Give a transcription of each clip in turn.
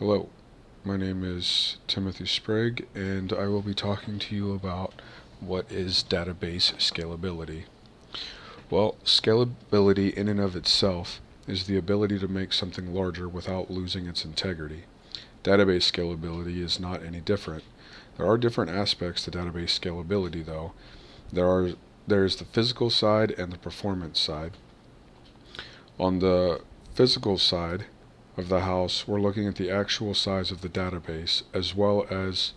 Hello, my name is Timothy Sprague, and I will be talking to you about what is database scalability. Well, scalability in and of itself is the ability to make something larger without losing its integrity. Database scalability is not any different. There are different aspects to database scalability, though. There's the physical side and the performance side. On the physical side of the house, we're looking at the actual size of the database as well as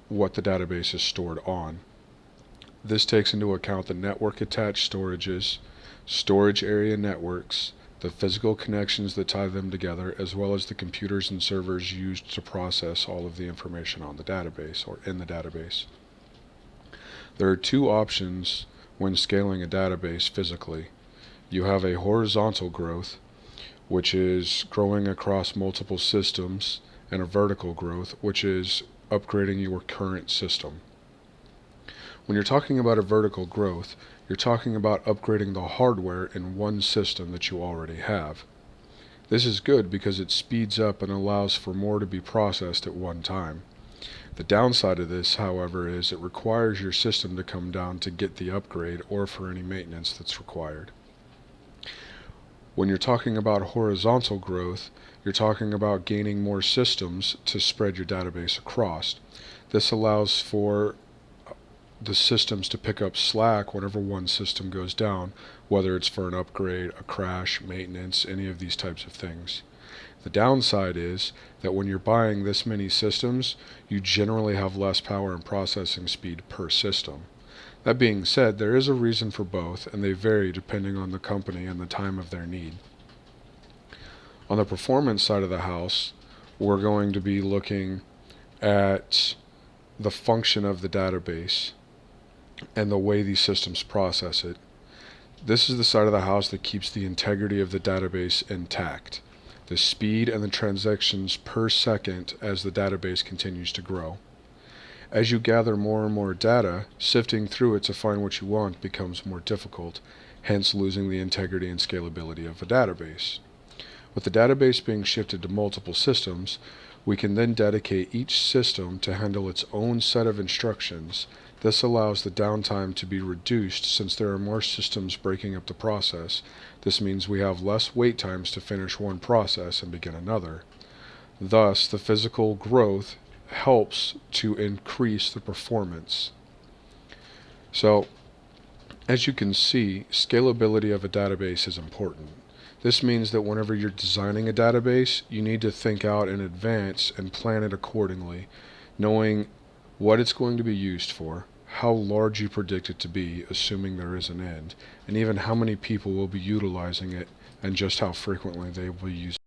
what the database is stored on. This takes into account the network attached storages, storage area networks, the physical connections that tie them together, as well as the computers and servers used to process all of the information on the database or in the database. There are two options when scaling a database physically. You have a horizontal growth, which is growing across multiple systems, and a vertical growth, which is upgrading your current system. When you're talking about a vertical growth, you're talking about upgrading the hardware in one system that you already have. This is good because it speeds up and allows for more to be processed at one time. The downside of this, however, is it requires your system to come down to get the upgrade or for any maintenance that's required. When you're talking about horizontal growth, you're talking about gaining more systems to spread your database across. This allows for the systems to pick up slack whenever one system goes down, whether it's for an upgrade, a crash, maintenance, any of these types of things. The downside is that when you're buying this many systems, you generally have less power and processing speed per system. That being said, there is a reason for both, and they vary depending on the company and the time of their need. On the performance side of the house, we're going to be looking at the function of the database and the way these systems process it. This is the side of the house that keeps the integrity of the database intact, the speed and the transactions per second as the database continues to grow. As you gather more and more data, sifting through it to find what you want becomes more difficult, hence losing the integrity and scalability of a database. With the database being shifted to multiple systems, we can then dedicate each system to handle its own set of instructions. This allows the downtime to be reduced since there are more systems breaking up the process. This means we have less wait times to finish one process and begin another. Thus, the physical growth helps to increase the performance. So, as you can see, scalability of a database is important. This means that whenever you're designing a database, you need to think out in advance and plan it accordingly, knowing what it's going to be used for, how large you predict it to be, assuming there is an end, and even how many people will be utilizing it and just how frequently they will use it.